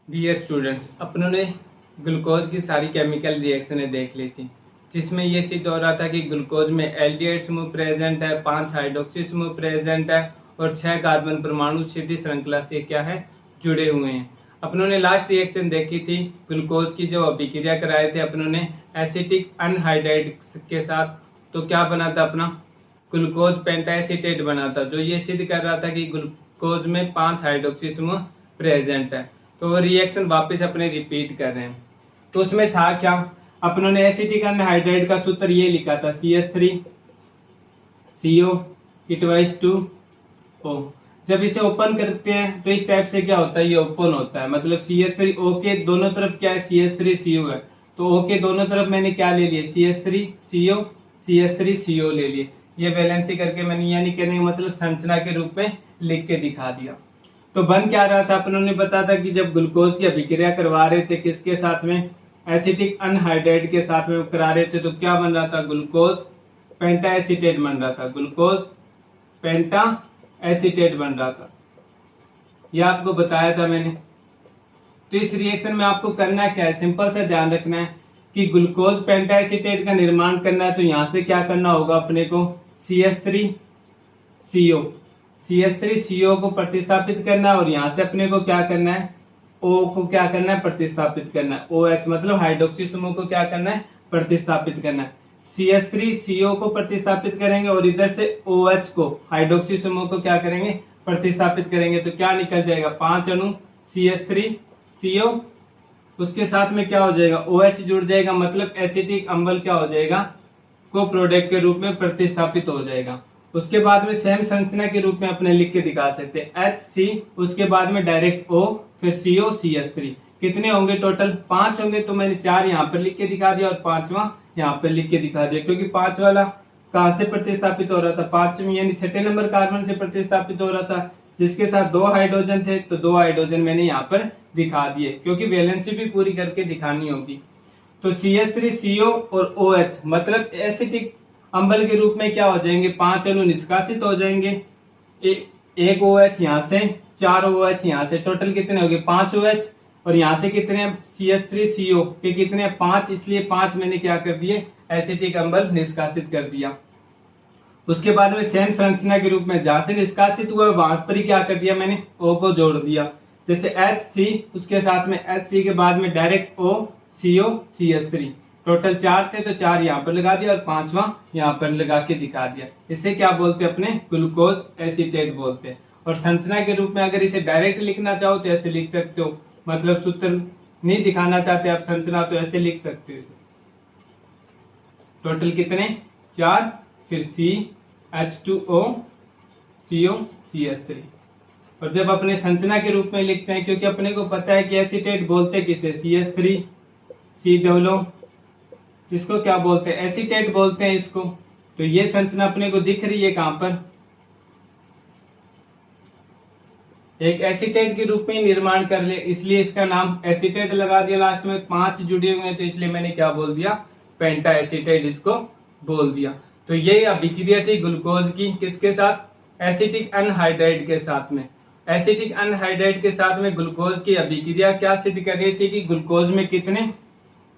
Dear students, अपनों ने glucose की सारी केमिकल रिएक्शनें देख ली थी, जिसमें ये सिद्ध हो रहा था कि ग्लूकोज में एल्डिहाइड समूह प्रेजेंट है, 5 हाइड्रोक्सी समूह प्रेजेंट है और 6 कार्बन परमाणु सीधी श्रृंखला से क्या है जुड़े हुए हैं। अपनों ने लास्ट रिएक्शन देखी थी ग्लूकोज की, जो अभिक्रिया कराए थे अपनों ने एसिटिक अनहाइड्राइड के साथ। तो क्या बना था अपना ग्लूकोज पेंटाएसिटेट बना था, जो ये सिद्ध कर रहा था कि ग्लूकोज में 5 हाइड्रोक्सी समूह प्रेजेंट है। तो वो रिएक्शन वापस अपने रिपीट कर रहे हैं। तो उसमें था क्या, अपनों ने एसिटिक अनहाइड्राइड का सूत्र ये लिखा था CH3CO इक्वल्स टू O। जब इसे ओपन करते हैं तो इस टाइप से क्या होता है, ये ओपन होता है, मतलब CH3O के दोनों तरफ क्या है CH3CO है। तो O के दोनों तरफ मैंने क्या ले लिया CH3CO CH3CO ले लिए। ये वैलेंसी करके मैंने यानी कहने का मतलब संरचना के रूप में लिख के दिखा दिया। तो बन क्या रहा था, अपनों ने बता था कि जब ग्लूकोज की अभिक्रिया करवा रहे थे किसके साथ में, एसिटिक अनहाइड्राइड के साथ में करा रहे थे, तो क्या बन रहा था ग्लूकोज पेंटाएसिटेट बन रहा था, ग्लूकोज पेंटाएसिटेट बन रहा था। यह आपको बताया था मैंने। तो इस रिएक्शन में आपको करना क्या है, सिंपल से ध्यान रखना है कि ग्लूकोज पेंटाएसिटेट का निर्माण करना है। तो यहां से क्या करना होगा अपने को CH3CO को प्रतिस्थापित करना है और यहां से अपने को क्या करना है O को क्या करना है प्रतिस्थापित करना है। OH मतलब हाइड्रोक्सी समूह को क्या करना है प्रतिस्थापित करना है। CH3CO को प्रतिस्थापित करेंगे और इधर से OH को हाइड्रोक्सी समूह को क्या करेंगे प्रतिस्थापित करेंगे। तो क्या निकल जाएगा 5 अणु CH3CO, उसके साथ में क्या हो जाएगा OH जुड़ जाएगा, मतलब एसिटिक अम्ल क्या हो जाएगा को प्रोडक्ट के रूप में प्रतिस्थापित हो जाएगा। उसके बाद में सेम संरचना के रूप में अपने लिख के दिखा सकते हैं HC, उसके बाद में डायरेक्ट O, फिर CO CH3। कितने होंगे टोटल 5 होंगे। तो मैंने 4 यहाँ पर लिख के दिखा दिया और 5वां यहाँ पर लिख के दिखा दिया, क्योंकि 5 वाला कहाँ से प्रतिस्थापित हो रहा था 5वें यानी 6ठे नंबर कार्बन से प्रतिस्थापित हो रहा था, जिसके साथ 2 हाइड्रोजन थे। तो 2 हाइड्रोजन मैंने यहाँ पर दिखा दिए, क्योंकि वैलेंसी भी पूरी करके दिखानी होगी। तो CH3CO और OH मतलब एसिटिक अम्ल के रूप में क्या हो जाएंगे, 5 अणु निष्कासित हो जाएंगे। एक OH यहाँ से, 4 OH यहाँ से, टोटल कितने हो गए 5 OH और यहाँ से कितने CH3CO के कितने 5, इसलिए 5 मैंने क्या कर दिए एसिटिक अम्ल निष्कासित कर दिया। उसके बाद में सेम संरचना के रूप में जहां से निष्कासित हुआ वहां पर ही क्या कर दिया मैंने O को जोड़ दिया, जैसे HC, उसके साथ में HC के बाद में direct O CO CH3। Total 4 थे तो 4 यहाँ पर लगा दिया और 5वां यहाँ पर लगा के दिखा दिया। इसे क्या बोलते हैं अपने ग्लूकोज एसीटेट बोलते हैं। और संरचना के रूप में अगर इसे डायरेक्ट लिखना चाहो तो ऐसे लिख सकते हो, मतलब सूत्र नहीं दिखाना चाहते आप संरचना तो ऐसे लिख सकते हो। टोटल कितने 4, फिर CH2O CO CH3। और जब अपने संरचना के रूप में लिखते हैं, क्योंकि अपने को पता है कि एसीटेट बोलते किसे CH3 COO, इसको क्या बोलते हैं एसीटेट बोलते हैं इसको। तो ये संरचना अपने को दिख रही है कहां पर, एक एसीटेट के रूप में निर्माण कर ले, इसलिए इसका नाम एसीटेट लगा दिया। लास्ट में 5 जुड़े हुए हैं तो इसलिए मैंने क्या बोल दिया पेंटा एसीटेट इसको बोल दिया। तो ये अभिक्रिया थी ग्लूकोज की किसके साथ, एसिटिक अनहाइड्राइड के साथ में। एसिटिक अनहाइड्राइड के साथ में ग्लूकोज की अभिक्रिया क्या सिद्ध कर रही थी कि ग्लूकोज में कितने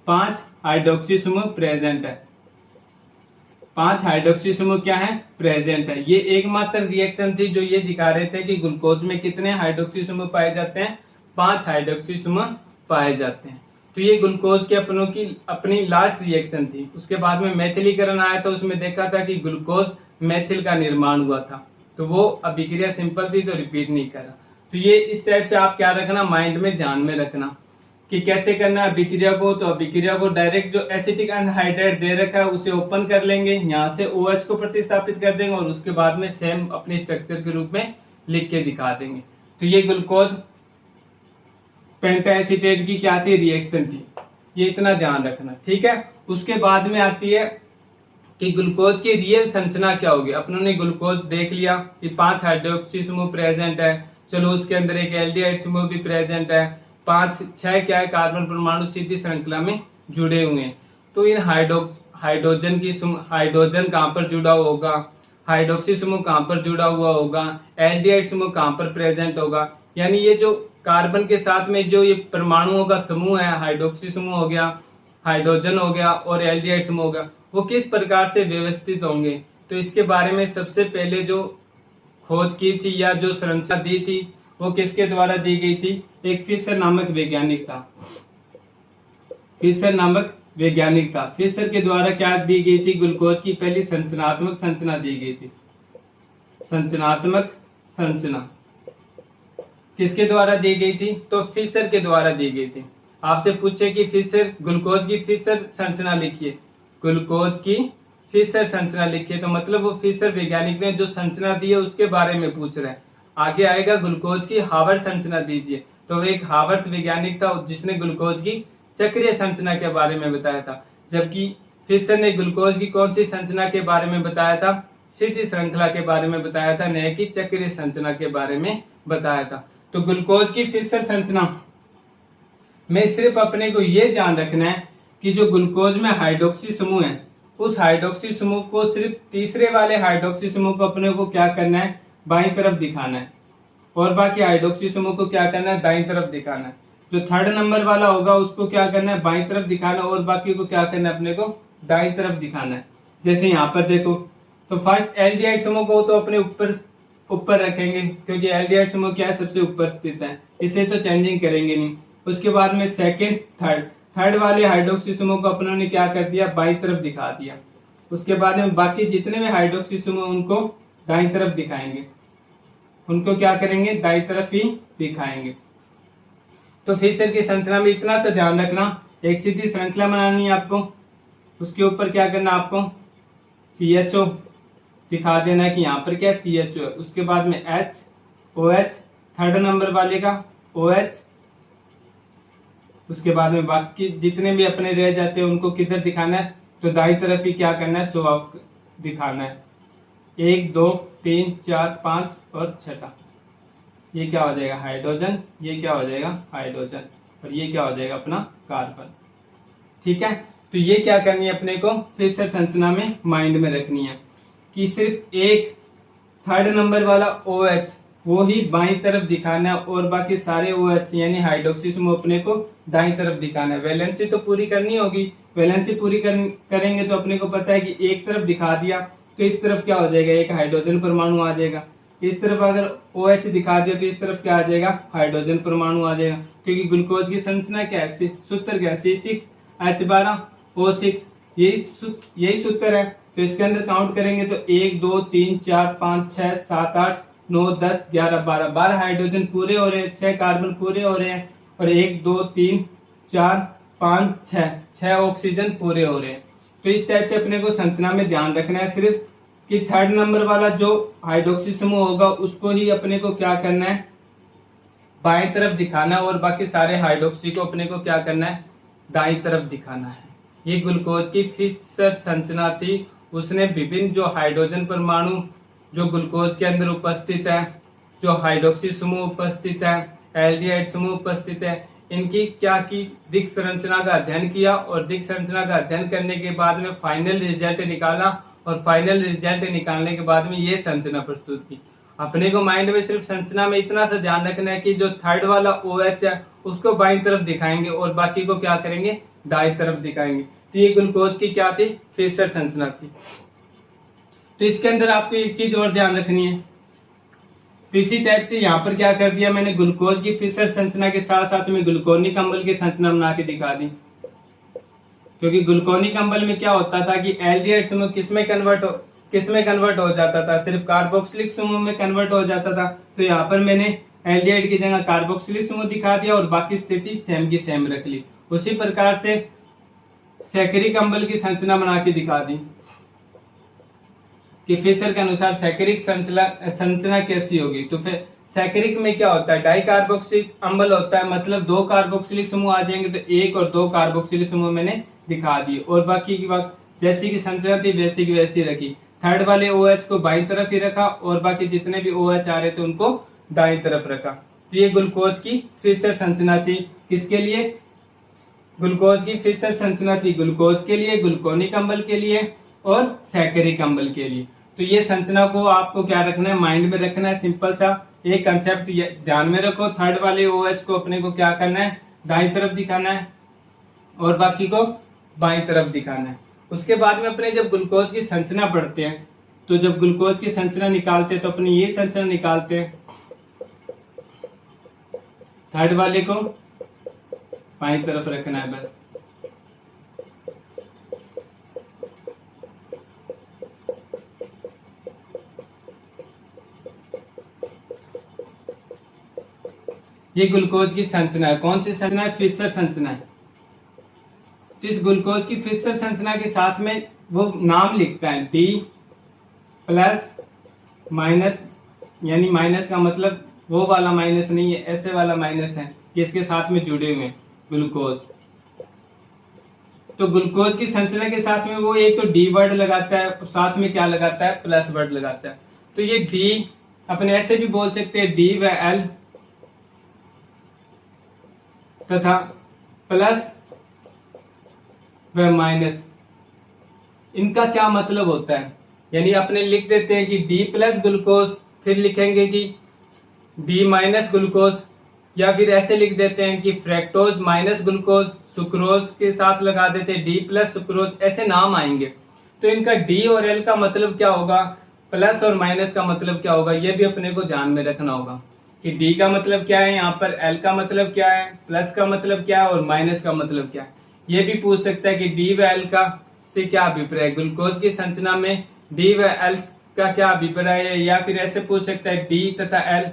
5 हाइड्रोक्सी समूह प्रेजेंट है, 5 हाइड्रोक्सी समूह क्या है प्रेजेंट है। ये एकमात्र रिएक्शन थी जो ये दिखा रहे थे कि ग्लूकोज में कितने हाइड्रोक्सी समूह पाए जाते हैं, 5 हाइड्रोक्सी समूह पाए जाते हैं। तो ये ग्लूकोज के अपनों की अपनी लास्ट रिएक्शन थी। उसके बाद में मैथिलीकरण आया था, उसमें देखा था कि ग्लूकोज मैथिल का निर्माण हुआ था। तो वो अभिक्रिया सिंपल थी तो रिपीट नहीं करा। तो ये इस टाइप से आप क्या रखना माइंड में ध्यान में रखना कि कैसे करना है अभिक्रिया को। तो अभिक्रिया को डायरेक्ट जो एसिटिक अनहाइड्राइड दे रखा है उसे ओपन कर लेंगे, यहाँ से OH को प्रतिस्थापित कर देंगे और उसके बाद में सेम अपने स्ट्रक्चर के रूप में लिख के दिखा देंगे। तो ये ग्लूकोज पेंटाएसिटेट की क्या थी रिएक्शन थी, ये इतना ध्यान रखना ठीक है। उसके बाद में आती है कि ग्लूकोज की रियल संरचना क्या होगी। अपनों ने ग्लूकोज देख लिया कि 5 हाइड्रोक्सी समूह प्रेजेंट है, चलो उसके अंदर एक एल्डिहाइड समूह भी प्रेजेंट है, 5-6 क्या है कार्बन परमाणु सीधी श्रृंखला में जुड़े हुए हैं। तो इन हाइड्रोजन कहां पर जुड़ा होगा, हाइड्रोक्सी समूह कहां पर जुड़ा हुआ होगा, एल्डिहाइड समूह कहां पर प्रेजेंट होगा, यानी ये जो कार्बन के साथ में जो ये परमाणुओं का समूह है, हाइड्रोक्सी समूह हो गया, हाइड्रोजन हो गया और एल्डिहाइड समूह हो गया, वो किस प्रकार से व्यवस्थित होंगे। तो इसके बारे में सबसे पहले जो खोज की थी या जो संरचना दी थी वो किसके द्वारा दी गई थी, एक फिशर नामक वैज्ञानिक था। फिशर नामक वैज्ञानिक था। फिशर के द्वारा क्या दी गई थी, ग्लूकोज की पहली संरचनात्मक संरचना दी गई थी। संरचनात्मक संरचना किसके द्वारा दी गई थी, तो फिशर के द्वारा दी गई थी। आपसे पूछे कि फिशर ग्लूकोज की फिशर संरचना लिखिए, ग्लूकोज की फिशर संरचना लिखिए, तो मतलब वो फिशर वैज्ञानिक ने जो संरचना दी है उसके बारे में पूछ रहे हैं। आगे आएगा ग्लूकोज की हावर्थ संरचना दीजिए, तो एक हावर्थ वैज्ञानिक था जिसने ग्लूकोज की चक्रीय संरचना के बारे में बताया था, जबकि फिशर ने ग्लूकोज की कौन सी संरचना के बारे में बताया था, सीधी श्रृंखला के बारे में बताया था, न कि चक्रीय संरचना के बारे में बताया था। तो ग्लूकोज की फिशर संरचना में सिर्फ अपने को यह ध्यान रखना है कि जो ग्लूकोज में हाइड्रोक्सी समूह है, उस हाइड्रोक्सी समूह को सिर्फ तीसरे वाले हाइड्रोक्सी समूह को अपने को क्या करना है, बाईं तरफ दिखाना है, और बाकी हाइड्रोक्सी समूह को क्या करना है, दाईं तरफ दिखाना है। जो थर्ड नंबर वाला होगा उसको क्या करना है, बाईं तरफ दिखाना, और बाकी को क्या करना है, अपने को दाईं तरफ दिखाना है। जैसे यहाँ पर देखो, तो फर्स्ट एल्डिहाइड समूह को तो अपने ऊपर रखेंगे, क्योंकि एल्डिहाइड समूह क्या है, सबसे ऊपर स्थित है, इसे तो चेंजिंग करेंगे नहीं। उसके बाद में सेकंड थर्ड वाले हाइड्रोक्सी समूह को अपनों ने क्या कर दिया, बाईं तरफ दिखा दिया। उसके बाद में बाकी जितने भी हाइड्रोक्सी समूह उनको दाईं तरफ दिखाएंगे, उनको क्या करेंगे, दाईं तरफ ही दिखाएंगे। तो फिशर की संरचना में इतना सा ध्यान रखना, एक सीधी श्रृंखला बनानी है आपको, उसके ऊपर क्या करना आपको, CHO दिखा देना है कि यहाँ पर क्या CHO है। उसके बाद में OH, थर्ड नंबर वाले का OH। उसके बाद में बाकी जितने भी अपने रह जाते हैं उनको किधर दिखाना है, तो दाईं तरफ ही क्या करना है, शो ऑफ दिखाना है। 1 2 3 4 5 और छठा, ये क्या हो जाएगा, हाइड्रोजन, ये क्या हो जाएगा, हाइड्रोजन, और ये क्या हो जाएगा, अपना कार्बन। ठीक है, तो ये क्या करनी है अपने को, फिशर संरचना में माइंड में रखनी है कि सिर्फ एक थर्ड नंबर वाला OH वो ही बाईं तरफ दिखाना है, और बाकी सारे OH यानी हाइड्रोक्सी समूह अपने को दाईं तरफ दिखाना है। वैलेंसी तो पूरी करनी होगी, वैलेंसी पूरी करेंगे तो अपने को पता है कि एक तरफ दिखा दिया तो इस तरफ क्या हो जाएगा, एक हाइड्रोजन परमाणु आ जाएगा। इस तरफ अगर OH दिखा दिया तो इस तरफ क्या आ जाएगा, हाइड्रोजन परमाणु आ जाएगा, क्योंकि ग्लूकोज की संरचना क्या है, सूत्र क्या है, C6H12O6, यही सूत्र है। तो इसके अंदर काउंट करेंगे तो 1 2 3 4 5 6 7 8 9 10 11 12 हाइड्रोजन पूरे हो रहे हैं, 6 कार्बन पूरे हो रहे हैं, और 1 2 3 4 5 6 ऑक्सीजन पूरे हो रहे हैं। तो इस टाइप से अपने को संरचना में ध्यान रखना है सिर्फ कि थर्ड नंबर वाला जो हाइड्रोक्सी समूह होगा उसको ही अपने को क्या करना है, बाएं तरफ दिखाना है, और बाकी सारे हाइड्रोक्सी को अपने को क्या करना है, दाईं तरफ दिखाना है। ये ग्लूकोज की फिशर संरचना थी। उसने विभिन्न जो हाइड्रोजन परमाणु जो ग्लूकोज के अंदर उपस्थित है, जो हाइड्रोक्सी समूह उपस्थित है, एल्डिहाइड समूह उपस्थित है, इनकी क्या की दिक् संरचना का अध्ययन किया, और दिक् संरचना का अध्ययन करने के बाद में फाइनल रिजल्ट निकाला, और फाइनल रिजल्ट निकालने के बाद में ये संरचना प्रस्तुत की। अपने को माइंड में सिर्फ संरचना में इतना सा ध्यान रखना है कि जो थर्ड वाला OH है उसको बाईं तरफ दिखाएंगे, और बाकी को क्या करेंगे, दाईं तरफ दिखाएंगे। तो ये ग्लूकोज की क्या थी, फिशर संरचना थी। तो इसके अंदर आपको एक चीज और ध्यान रखनी है, तो इसी टाइप से यहाँ पर क्या कर दिया मैंने, ग्लूकोज की फिशर संरचना के साथ साथ में ग्लूकोनिक अम्ल की संरचना बना के दिखा दी। क्योंकि ग्लूकोनिक अम्ल में क्या होता था कि एल्डिहाइड समूह किसमें कन्वर्ट हो जाता था, सिर्फ कार्बोक्सिलिक समूह में कन्वर्ट हो जाता था। तो यहाँ पर मैंने एल्डिहाइड की जगह कार्बोक्सिलिक समूह दिखा दिया, और बाकी स्थिति सेम की सेम रख ली। उसी प्रकार से सैकरिक अम्ल की संरचना बना के दिखा दी कि फिशर के अनुसार सैकरिक संरचना कैसी होगी। तो फिर सैकरिक में क्या होता है, डाई कार्बोक्सिलिक अम्ल होता है, मतलब 2 कार्बोक्सिलिक समूह आ जाएंगे, तो 1 और 2 कार्बोक्सिलिक समूह मैंने दिखा दिए, और बाकी की बात जैसी की संरचना थी वैसी की वैसी रखी। थर्ड वाले OH को बाईं तरफ ही रखा, और बाकी जितने भी OH आ रहे थे उनको दाईं तरफ रखा। तो ये ग्लूकोज की फिशर संरचना थी। किसके लिए, ग्लूकोज की फिशर संरचना थी ग्लूकोज के लिए, ग्लूकोनिक अम्ल के लिए और सैकरिक अम्ल के लिए। तो ये संरचना को आपको क्या रखना है, माइंड में रखना है। सिंपल सा एक कंसेप्ट ध्यान में रखो, थर्ड वाले OH को अपने को क्या करना है, दाईं तरफ दिखाना है और बाकी को बाईं तरफ दिखाना है। उसके बाद में अपने जब ग्लूकोज की संरचना पढ़ते हैं तो जब ग्लूकोज की संरचना निकालते हैं तो अपनी ये संरचना निकालते हैं, थर्ड वाले को बाईं तरफ रखना है बस। ये ग्लूकोज की संरचना है। कौन सी संरचना है? फिशर संरचना है। तो इस ग्लूकोज की फिशर संरचना के साथ में वो नाम लिखता है D प्लस माइनस, यानी माइनस का मतलब वो वाला माइनस नहीं है, ऐसे वाला माइनस है कि इसके साथ में जुड़े हुए ग्लूकोज। तो ग्लूकोज की संरचना के साथ में वो एक तो D वर्ड लगाता है और साथ में क्या लगाता है, प्लस वर्ड लगाता है। तो ये D अपने ऐसे भी बोल सकते हैं D व L तथा प्लस व माइनस, इनका क्या मतलब होता है, यानी अपने लिख देते हैं कि D प्लस ग्लूकोज, फिर लिखेंगे कि D माइनस ग्लूकोज, या फिर ऐसे लिख देते हैं कि फ्रैक्टोज माइनस ग्लूकोज, सुक्रोज के साथ लगा देते हैं D प्लस सुक्रोज, ऐसे नाम आएंगे। तो इनका D और L का मतलब क्या होगा, प्लस और माइनस का मतलब क्या होगा, ये भी अपने को ध्यान में रखना होगा कि D का मतलब क्या है, यहाँ पर L का मतलब क्या है, प्लस का मतलब क्या है और माइनस का मतलब क्या है। ये भी पूछ सकता है कि D व L का से क्या अभिप्राय है, ग्लूकोज की संरचना में D व L का क्या अभिप्राय है, या फिर ऐसे पूछ सकता है D तथा L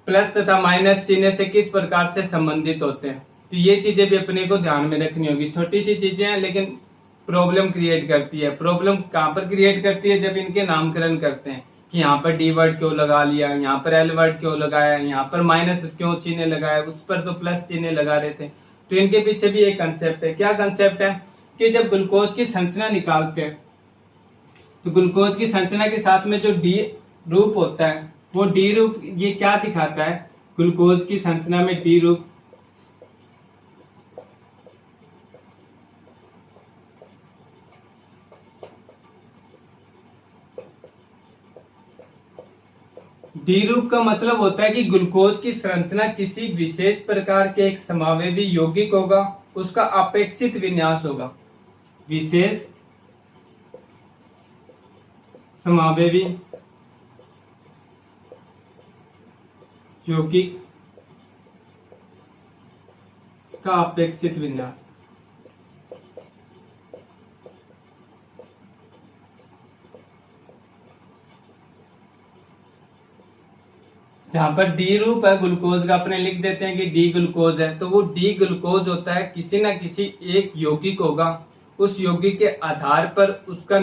प्लस तथा माइनस चिन्ह से किस प्रकार से संबंधित होते हैं। तो ये चीजें भी अपने को ध्यान में रखनी होगी। छोटी सी चीजें हैं लेकिन प्रॉब्लम क्रिएट करती है। प्रॉब्लम कहाँ पर क्रिएट करती है, जब इनके नामकरण करते हैं कि यहाँ पर D वर्ड क्यों लगा लिया, यहाँ पर L वर्ड क्यों लगाया, यहाँ पर माइनस क्यों चिन्ह लगाया, उस पर तो प्लस चिन्ह लगा रहे थे। तो इनके पीछे भी एक कंसेप्ट है। क्या कंसेप्ट है कि जब ग्लूकोज की संरचना निकालते हैं तो ग्लूकोज की संरचना के साथ में जो D रूप होता है, वो D रूप ये क्या दिखाता है, ग्लूकोज की संरचना में D रूप D रूप का मतलब होता है कि ग्लूकोज की संरचना किसी विशेष प्रकार के एक समावेशी यौगिक होगा, उसका अपेक्षित विन्यास होगा, विशेष समावेशी यौगिक का अपेक्षित विन्यास। जहां पर D रूप है ग्लूकोज का, अपने लिख देते हैं कि D ग्लूकोज है, तो वो D ग्लूकोज होता है किसी न किसी एक यौगिक होगा, उस यौगिक के आधार पर उसका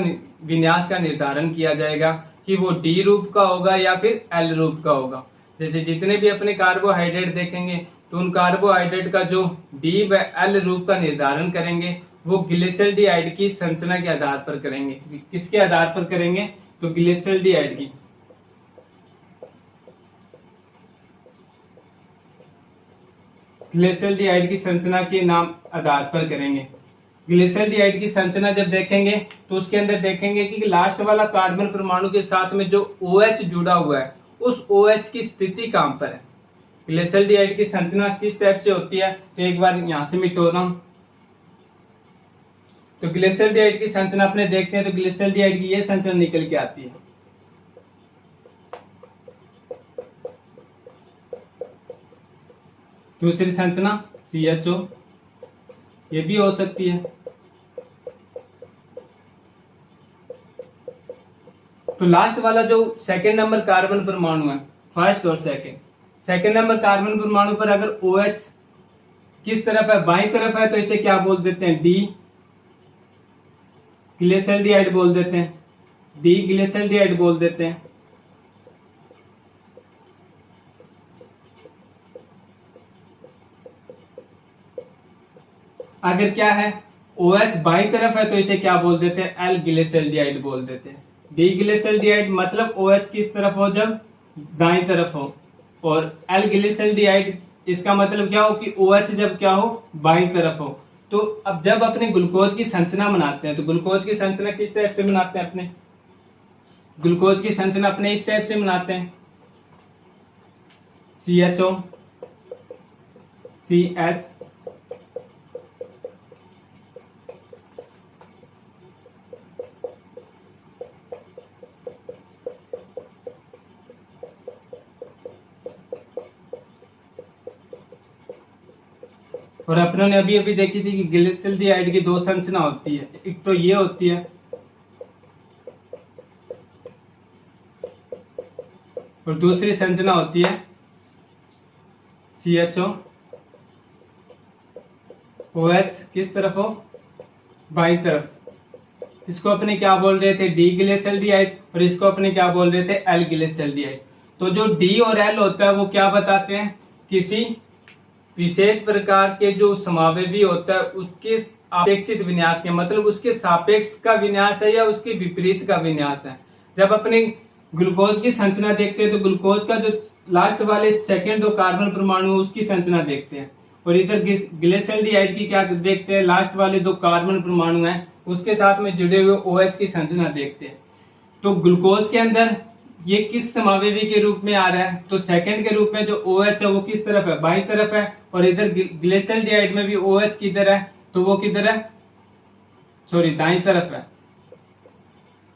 विन्यास का निर्धारण किया जाएगा कि वो D रूप का होगा या फिर L रूप का होगा। जैसे जितने भी अपने कार्बोहाइड्रेट देखेंगे तो उन कार्बोहाइड्रेट का जो D व L रूप का निर्धारण करेंगे वो ग्लिसरॉल्डिहाइड की संरचना के आधार पर करेंगे। किसके आधार पर करेंगे, तो ग्लिसरॉल्डिहाइड की। ग्लिसरॉल्डिहाइड की संरचना के नाम आधार पर करेंगे। ग्लिसरॉल्डिहाइड की संरचना जब देखेंगे तो उसके अंदर देखेंगे कि लास्ट वाला कार्बन परमाणु के साथ में जो OH जुड़ा हुआ है उस OH की स्थिति कहां पर है। ग्लिसरॉल्डिहाइड की संरचना किस टाइप से होती है, तो एक बार यहां से मिटो रहा हूं। तो ग्लिसरॉल्डिहाइड की संरचना अपने देखते हैं तो ग्लिसरॉल्डिहाइड की ये संरचना निकल के आती है। दूसरी संरचना CHO, ये भी हो सकती है। तो लास्ट वाला जो सेकंड नंबर कार्बन परमाणु है, फर्स्ट और सेकंड नंबर कार्बन परमाणु पर अगर OH किस तरफ है, बाईं तरफ है, तो इसे क्या बोल देते हैं, D ग्लिसरॉल्डिहाइड बोल देते हैं, D ग्लिसरॉल्डिहाइड बोल देते हैं। अगर क्या है, OH बाईं तरफ है तो इसे क्या बोल देते हैं, L ग्लिसरॉल्डिहाइड बोल देते हैं। D ग्लिसरॉल्डिहाइड मतलब OH किस तरफ हो, जब दाईं तरफ हो, और L ग्लिसरॉल्डिहाइड इसका मतलब क्या हो कि OH जब क्या हो, बाईं तरफ हो। तो अब जब अपने ग्लूकोज की संरचना बनाते हैं तो ग्लूकोज की संरचना किस टाइप से बनाते हैं, अपने ग्लूकोज की संरचना अपने इस टाइप से बनाते हैं। CHO CH और अपनों ने अभी अभी देखी थी कि ग्लिसरॉल्डिहाइड की दो संरचना होती है, एक तो ये होती है और दूसरी संरचना होती है CHO OH किस तरफ हो, बाई तरफ। इसको अपने क्या बोल रहे थे, डी ग्लिसरॉल्डिहाइड, और इसको अपने क्या बोल रहे थे, एल ग्लिसरॉल्डिहाइड। तो जो डी और एल होता है वो क्या बताते हैं, किसी विशेष प्रकार के जो समावेवी होता है उसके अपेक्षित विन्यास के, मतलब उसके सापेक्ष का विन्यास है या उसके विपरीत का विन्यास है। जब अपने ग्लूकोज की संरचना देखते हैं तो ग्लूकोज का जो लास्ट वाले सेकंड दो कार्बन परमाणु उसकी संरचना देखते हैं, और इधर ग्लिसरॉल्डिहाइड की क्या देखते हैं, लास्ट वाले दो कार्बन परमाणु हैं उसके साथ में जुड़े हुए OH की संरचना देखते हैं। तो ग्लूकोज के अंदर ये किस समावेवी के रूप में आ रहा है, तो सेकंड के रूप में जो OH है वो किस तरफ है, बाईं तरफ है, और इधर ग्लिसरॉल्डिहाइड में भी OH किधर है, तो वो किधर है, सॉरी दाईं तरफ है।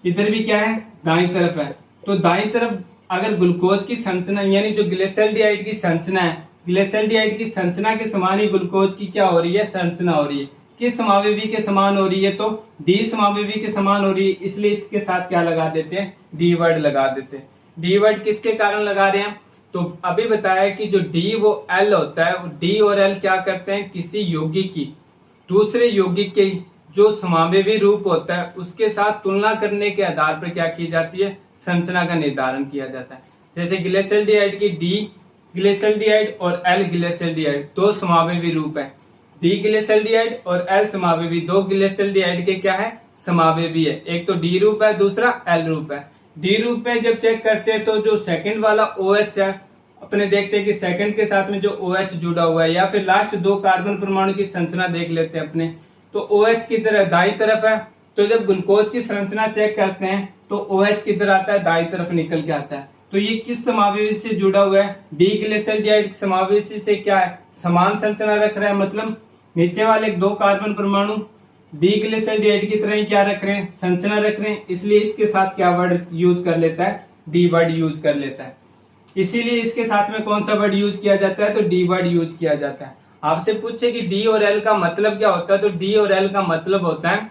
इधर भी क्या है, दाईं तरफ है। तो दाईं तरफ अगर ग्लूकोज की संरचना यानी जो ग्लिसरॉल्डिहाइड की संरचना है, ग्लिसरॉल्डिहाइड की संरचना के समान ही ग्लूकोज की क्या हो रही है, संरचना हो रही है। किस समावेवी के समान हो रही है, तो डी समावेवी के समान हो रही है, इसलिए इसके साथ क्या लगा देते हैं, डी वर्ड लगा देते हैं। डी वर्ड किसके कारण लगा रहे हैं, तो अभी बताया कि जो डी वो एल होता है, डी और एल क्या करते हैं, किसी यौगिक की दूसरे यौगिक के जो समावेवी रूप होता है उसके साथ तुलना करने के आधार पर क्या की जाती है, संरचना का निर्धारण किया जाता है। जैसे ग्लिसरॉल्डिहाइड की डी ग्लिसरॉल्डिहाइड और एल ग्लिसरॉल्डिहाइड दो समावेवी रूप है, डी ग्लिसरॉल्डिहाइड और एल समावेवी, दो ग्लिसरॉल्डिहाइड के क्या है, समावेवी है। एक तो डी रूप है, दूसरा एल रूप है। डी रूप में जब चेक करते हैं तो जो सेकंड वाला OH है, अपने देखते हैं कि सेकंड के साथ में जो OH जुड़ा हुआ है, या फिर लास्ट दो कार्बन परमाणु की संरचना देख लेते हैं अपने, तो OH किधर है, दाईं तरफ है। तो जब ग्लूकोज की संरचना चेक करते हैं तो OH किधर आता है, दाईं तरफ निकल के आता है। तो ये किस समावेशी से जुड़ा हुआ है, डी ग्लिसरॉल्डिहाइड समावेशी से क्या है, समान संरचना रख रहा है, मतलब नीचे वाले दो कार्बन परमाणु डी ग्लिसरॉल्डिहाइड की तरह ही क्या रख रहे हैं, संरचना रख रहे हैं, इसलिए इसके साथ क्या वर्ड यूज कर लेता है, डी वर्ड यूज कर लेता है। इसीलिए इसके साथ में कौन सा वर्ड यूज किया जाता है, तो डी वर्ड यूज किया जाता है। आपसे पूछे कि डी और एल का मतलब क्या होता है, तो डी और एल का मतलब होता है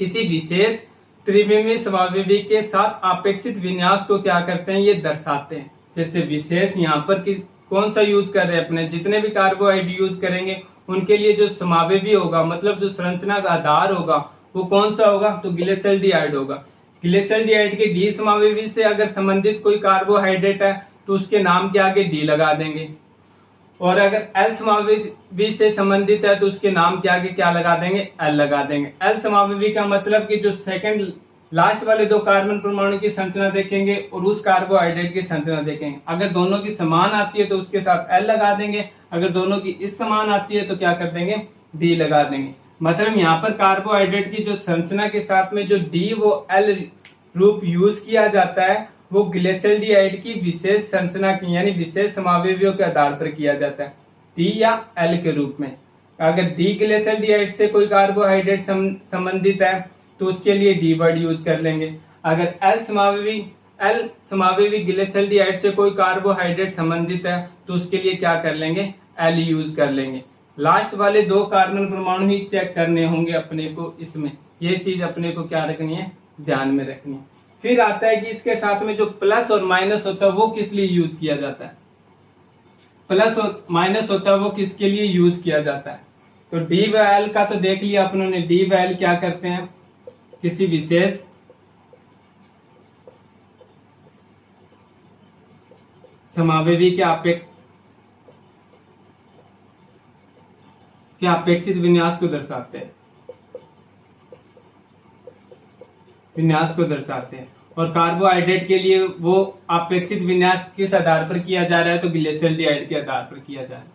किसी विशेष त्रिविमीय समावेवी के साथ अपेक्षित विन्यास को क्या करते हैं, ये दर्शाते हैं। जैसे विशेष यहाँ पर कौन सा यूज कर रहे हैं, अपने जितने भी कार्बोहाइड्रेट यूज करेंगे उनके लिए जो समावेवी होगा, मतलब जो संरचना का आधार होगा वो कौन सा होगा, तो ग्लिसरॉल्डिहाइड होगा। ग्लिसरॉल्डिहाइड के डी समावेवी से अगर संबंधित कोई कार्बोहाइड्रेट है तो उसके नाम के आगे डी लगा देंगे, और अगर एल समावेवी से संबंधित है तो उसके नाम के आगे क्या लगा देंगे, एल लगा देंगे। एल समावेवी का मतलब कि जो सेकंड लास्ट वाले दो कार्बन परमाणु की संरचना देखेंगे और उस कार्बोहाइड्रेट की संरचना देखेंगे, अगर दोनों की समान आती है तो उसके साथ एल लगा देंगे, अगर दोनों की इस समान आती है तो क्या कर देंगे, डी लगा देंगे। मतलब यहाँ पर कार्बोहाइड्रेट की जो संरचना के साथ में जो डी वो एल रूप यूज किया जाता है वो ग्लिसरॉल्डिहाइड की विशेष संरचना की यानी विशेष समावेवियों के आधार पर किया जाता है, डी या एल के रूप में। अगर डी ग्लिसरॉल्डिहाइड से कोई कार्बोहाइड्रेट संबंधित है तो उसके लिए डी वर्ड यूज कर लेंगे। अगर एल समावेवी ग्लिसरॉल्डिहाइड से कोई कार्बोहाइड्रेट संबंधित है तो उसके लिए क्या कर लेंगे, एल यूज कर लेंगे। लास्ट वाले दो कार्बन परमाणु ही चेक करने होंगे अपने को, इसमें ये चीज अपने को क्या रखनी है, ध्यान में रखनी है। फिर आता है कि इसके साथ में जो प्लस और माइनस होता है वो किस लिए यूज किया जाता है, प्लस और माइनस होता है वो किसके लिए यूज किया जाता है, तो डी व एल का तो देख लिया अपनों ने। डी व एल क्या करते हैं, किसी विशेष समावेवी के अपेक्षित विन्यास को दर्शाते हैं, और कार्बोहाइड्रेट के लिए वो अपेक्षित विन्यास किस आधार पर किया जा रहा है, तो ग्लिसरॉल्डिहाइड के आधार पर किया जा रहा है,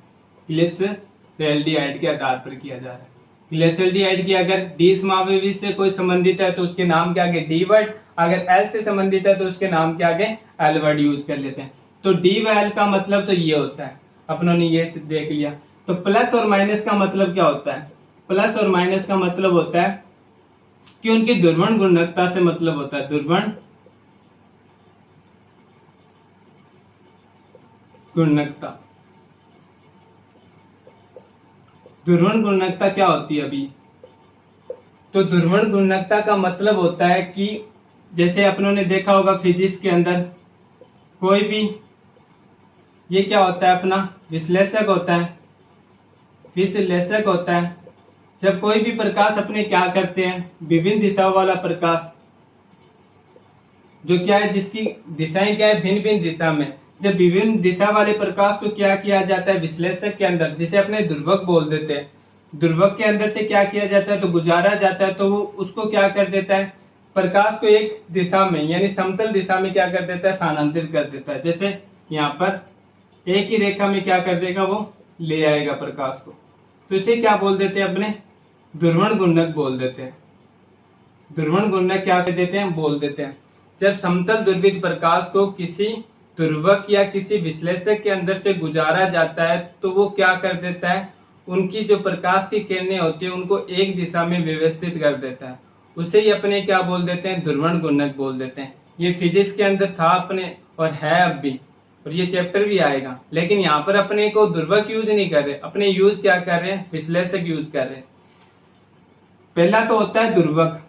ग्लिसरॉल्डिहाइड के आधार पर किया जा रहा है। ग्लिसरॉल्डिहाइड की अगर डी समावेवी से कोई संबंधित है तो उसके नाम के आगे डी वर्ड, अगर एल से संबंधित है तो उसके नाम के आगे एल वर्ड यूज कर लेते हैं। तो डी व एल का मतलब तो ये होता है, अपनों ने ये देख लिया। तो प्लस और माइनस का मतलब क्या होता है? प्लस और माइनस का मतलब होता है कि उनकी ध्रुवण गुणकता से मतलब होता है, ध्रुवण गुणकता। ध्रुवण गुणकता क्या होती है अभी? तो ध्रुवण गुणकता का मतलब होता है कि जैसे अपनों ने देखा होगा फिजिक्स के अंदर, कोई भी ये क्या होता है अपना विश्लेषक होता है, विश्लेषक होता है। जब कोई भी प्रकाश अपने क्या करते हैं, विभिन्न दिशाओं वाला प्रकाश जो क्या है, जिसकी दिशाएं क्या है, भिन्न भिन्न दिशा में, जब विभिन्न दिशा वाले प्रकाश को क्या किया जाता है विश्लेषक के अंदर, जिसे अपने ध्रुवक बोल देते हैं, ध्रुवक के अंदर से क्या किया जाता है, तो गुजारा जाता है। तो वो उसको क्या कर देता है, प्रकाश को एक दिशा में यानी समतल दिशा में क्या कर देता है, स्थानांतरित कर देता है। जैसे यहाँ पर एक ही रेखा में क्या कर देगा, वो ले आएगा प्रकाश को। तो इसे क्या बोल देते हैं, अपने ध्रुवण गुणक बोल देते हैं। ध्रुवण गुणक क्या कर देते हैं, बोल देते हैं। जब समतल ध्रुवित प्रकाश को किसी ध्रुवक या किसी विश्लेषक के अंदर से गुजारा जाता है तो वो क्या कर देता है, उनकी जो प्रकाश की किरणें होती है उनको एक दिशा में व्यवस्थित कर देता है। उसे ही अपने क्या बोल देते हैं, ध्रुवण गुणक बोल देते हैं। ये फिजिक्स के अंदर था अपने और है अब भी, और ये चैप्टर भी आएगा। लेकिन यहाँ पर अपने को ध्रुवक यूज नहीं कर रहे, अपने यूज क्या कर रहे हैं, विश्लेषक यूज कर रहे हैं। पहला तो होता है ध्रुवक,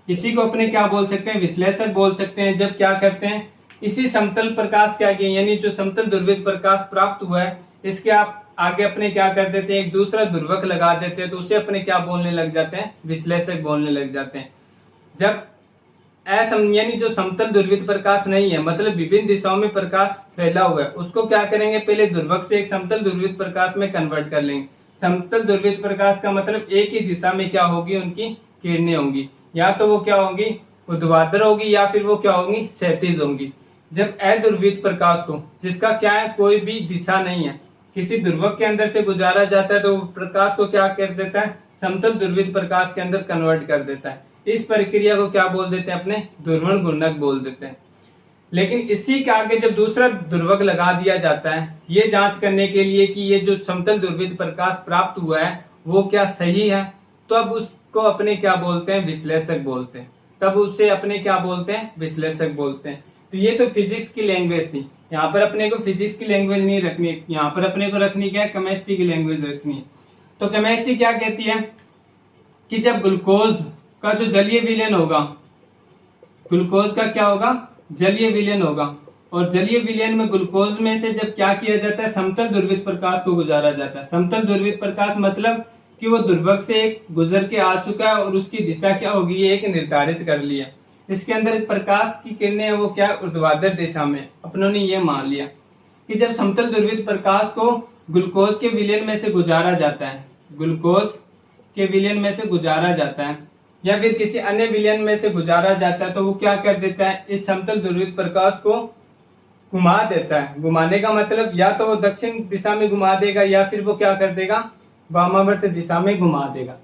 इसी को अपने क्या बोल सकते हैं, विश्लेषक बोल सकते हैं। जब क्या करते हैं, इसी समतल प्रकाश के आगे यानी जो समतल ध्रुवित प्रकाश प्राप्त हुआ है इसके आप आगे अपने क्या कर देते हैं, एक दूसरा ध्रुवक लगा देते हैं, तो उसे अपने क्या बोलने लग जाते हैं, विश्लेषक बोलने लग जाते हैं। जब यानी जो समतल ध्रुवित प्रकाश नहीं है, मतलब विभिन्न दिशाओं में प्रकाश फैला हुआ है, उसको क्या करेंगे, पहले ध्रुवक से एक समतल ध्रुवित प्रकाश में कन्वर्ट कर लेंगे। समतल ध्रुवित प्रकाश का मतलब एक ही दिशा में क्या होगी, उनकी किरणें होंगी, या तो वो क्या होंगी, ऊर्ध्वाधर होगी या फिर वो क्या होंगी, क्षैतिज होंगी। जब अध्रुवित प्रकाश को, जिसका क्या है, कोई भी दिशा नहीं है, किसी ध्रुवक के अंदर से गुजारा जाता है तो प्रकाश को क्या कर देता है, समतल ध्रुवित प्रकाश के अंदर कन्वर्ट कर देता है। इस प्रक्रिया को क्या बोल देते हैं, अपने ध्रुवण गुणक बोल देते हैं। लेकिन इसी के आगे जब दूसरा ध्रुवक लगा दिया जाता है, ये जांच करने के लिए कि ये जो समतल ध्रुवित प्रकाश प्राप्त हुआ है वो क्या सही है, तो अब उसको अपने क्या बोलते हैं, विश्लेषक बोलते हैं। तब उसे अपने क्या बोलते हैं, विश्लेषक बोलते हैं। तो ये तो फिजिक्स की लैंग्वेज थी। यहाँ पर अपने को फिजिक्स की लैंग्वेज नहीं रखनी, यहाँ पर अपने को रखनी क्या है, केमिस्ट्री की लैंग्वेज रखनी है। तो केमिस्ट्री क्या कहती है कि जब ग्लूकोज का जो जलीय विलयन होगा, ग्लूकोज का क्या होगा, जलीय विलयन होगा, और जलीय विलयन में ग्लूकोज में से जब क्या किया जाता है, समतल ध्रुवित प्रकाश को गुजारा जाता है। समतल ध्रुवित प्रकाश मतलब कि वो ध्रुवक से एक गुजर के आ चुका है और उसकी दिशा क्या होगी, ये एक निर्धारित कर लिया। इसके अंदर प्रकाश की किरणें वो क्या, ऊर्ध्वाधर दिशा में। अपनों ने ये मान लिया कि जब समतल ध्रुवित प्रकाश को ग्लूकोज के विलयन में से गुजारा जाता है, ग्लूकोज के विलयन में से गुजारा जाता है या फिर किसी अन्य विलयन में से गुजारा जाता है, तो वो क्या कर देता है, इस समतल ध्रुवित प्रकाश को घुमा देता है। घुमाने का मतलब या तो वो दक्षिण दिशा में घुमा देगा या फिर वो क्या कर देगा, वामावर्त दिशा में घुमा देगा।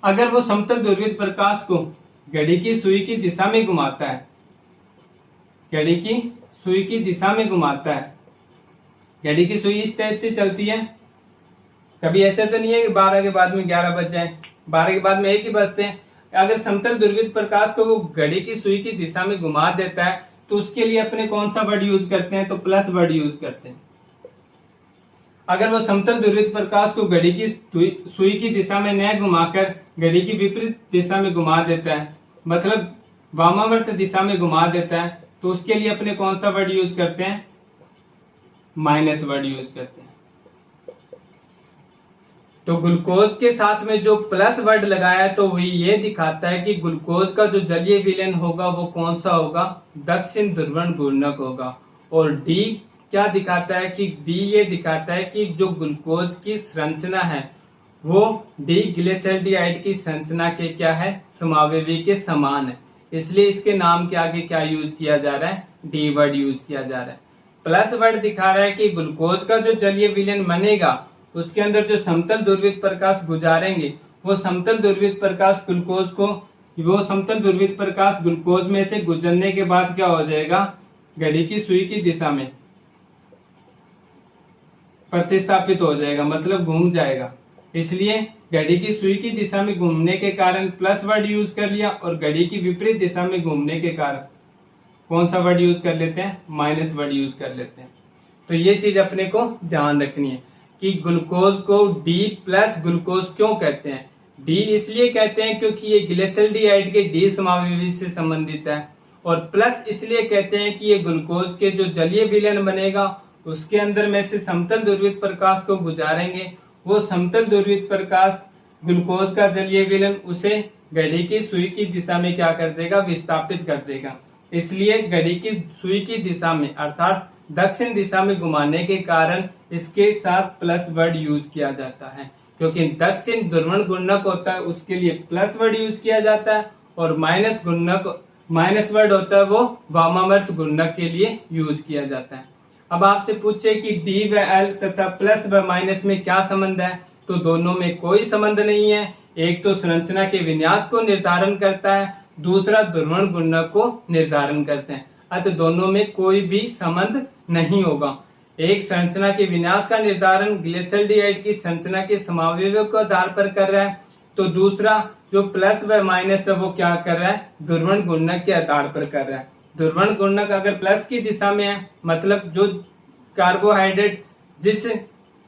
अगर वो समतल ध्रुवित प्रकाश को घड़ी की सुई की दिशा में घुमाता है, घड़ी की सुई की दिशा में घुमाता है, घड़ी की सुई इस टाइप से चलती है, कभी ऐसा तो नहीं है कि 12 के बाद में 11 बज जाए, 12 के बाद में 1 ही बजते हैं। अगर समतल ध्रुवित प्रकाश को वो घड़ी की सुई की दिशा में घुमा देता है तो उसके लिए अपने कौन सा वर्ड यूज करते हैं, तो प्लस वर्ड यूज करते हैं। अगर वो समतल ध्रुवित प्रकाश को घड़ी की सुई की दिशा में न घुमाकर घड़ी की विपरीत दिशा में घुमा देता है, मतलब वामावर्त दिशा में घुमा देता है, तो उसके लिए अपने कौन सा वर्ड यूज करते हैं, माइनस वर्ड यूज करते हैं। तो ग्लूकोज के साथ में जो प्लस वर्ड लगाया है तो वही ये दिखाता है कि ग्लूकोज का जो जलीय विलयन होगा वो कौन सा होगा, दक्षिण ध्रुवण घूर्णक होगा। और डी क्या दिखाता है कि डी ये दिखाता है कि जो ग्लूकोज की संरचना है वो डी ग्लिसरॉल्डिहाइड की संरचना के क्या है, समावयवी के समान है, इसलिए इसके नाम के आगे क्या यूज किया जा रहा है, डी वर्ड यूज किया जा रहा है। प्लस वर्ड दिखा रहा है कि ग्लूकोज का जो जलीय विलयन बनेगा उसके अंदर जो समतल ध्रुवित प्रकाश गुजारेंगे वो समतल ध्रुवित प्रकाश ग्लूकोज को, वो समतल ध्रुवित प्रकाश ग्लूकोज में से गुजरने के बाद क्या हो जाएगा, घड़ी की सुई की दिशा में प्रतिस्थापित हो जाएगा, मतलब घूम जाएगा। इसलिए घड़ी की सुई की दिशा में घूमने के कारण प्लस वर्ड यूज कर लिया, और घड़ी की विपरीत दिशा में घूमने के कारण कौन सा वर्ड यूज कर लेते हैं, माइनस वर्ड यूज कर लेते हैं। तो ये चीज अपने को ध्यान रखनी है कि ग्लूकोज को डी प्लस ग्लूकोज क्यों कहते हैं। डी इसलिए कहते हैं क्योंकि ये ग्लिसरॉल्डिहाइड के डी समावेशी से संबंधित है, और प्लस इसलिए कहते हैं कि ये ग्लूकोज के जो जलीय विलयन बनेगा उसके अंदर में से समतल ध्रुवित प्रकाश को गुजारेंगे, वो समतल ध्रुवित प्रकाश ग्लूकोज का जलीय विलयन उसे घड़ी की सुई की दिशा में क्या कर देगा, विस्थापित कर देगा। इसलिए घड़ी की सुई की दिशा में अर्थात दक्षिण दिशा में घुमाने के कारण इसके साथ प्लस वर्ड यूज किया जाता है, क्योंकि दक्षिण ध्रुवण गुणक होता है उसके लिए प्लस वर्ड यूज किया जाता है, और माइनस वर्ड होता है वो वामावर्त गुणक के लिए यूज किया जाता है। अब आपसे पूछे कि डी व एल तथा प्लस व माइनस में क्या संबंध है, तो दोनों में कोई संबंध नहीं है। एक तो संरचना के विन्यास को निर्धारण करता है, दूसरा ध्रुवण गुणक को निर्धारण करते हैं, अतः दोनों में कोई भी संबंध नहीं होगा। एक संरचना के विन्यास का निर्धारण ग्लिसरॉल्डिहाइड की संरचना के समावयवों के आधार पर कर रहा है, तो दूसरा जो प्लस व माइनस है वो क्या कर रहा है, ध्रुवण गुणक के आधार पर कर रहा है। ध्रुवण गुणक अगर प्लस की दिशा में है, मतलब जो कार्बोहाइड्रेट जिस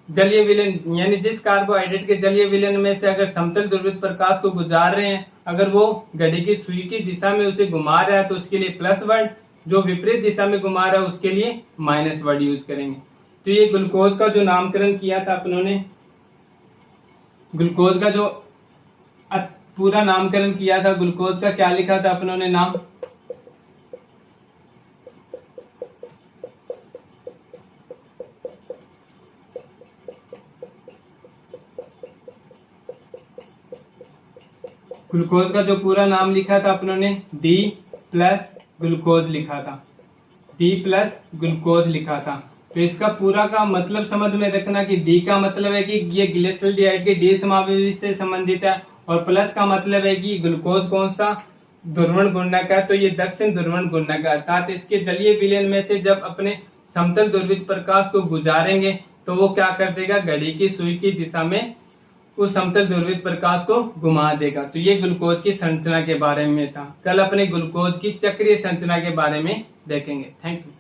जलीय विलयन यानी जिस कार्बोहाइड्रेट के जलीय विलयन में से अगर समतल ध्रुवित प्रकाश को गुजार रहे हैं, अगर वो घड़ी की सुई की दिशा में उसे घुमा रहा है तो उसके लिए प्लस वर्ड, जो विपरीत दिशा में घुमा रहा है उसके लिए माइनस वर्ड यूज करेंगे। तो ये ग्लूकोज का जो नामकरण किया था अपनों ने, ग्लूकोज का जो पूरा नामकरण किया था, ग्लूकोज का क्या लिखा था अपनों ने नाम, ग्लूकोज का जो पूरा नाम लिखा था अपनों ने डी प्लस ग्लूकोज लिखा था, डी प्लस ग्लूकोज लिखा था। तो इसका पूरा का मतलब समझ में रखना कि डी का मतलब है कि ये ग्लिसरॉल्डिहाइड के डी समावेशी से संबंधित है, और प्लस का मतलब है कि ग्लूकोज कौन सा ध्रुवण गुणक है, तो ये दक्षिण ध्रुवण गुणक है, अर्थात इसके जलीय विलयन में से जब अपने समतल ध्रुवित प्रकाश को गुजारेंगे तो वो क्या कर देगा, घड़ी की सुई की दिशा में उस समतल ध्रुवित प्रकाश को घुमा देगा। तो ये ग्लूकोज की संरचना के बारे में था। कल अपने ग्लूकोज की चक्रीय संरचना के बारे में देखेंगे। Thank you.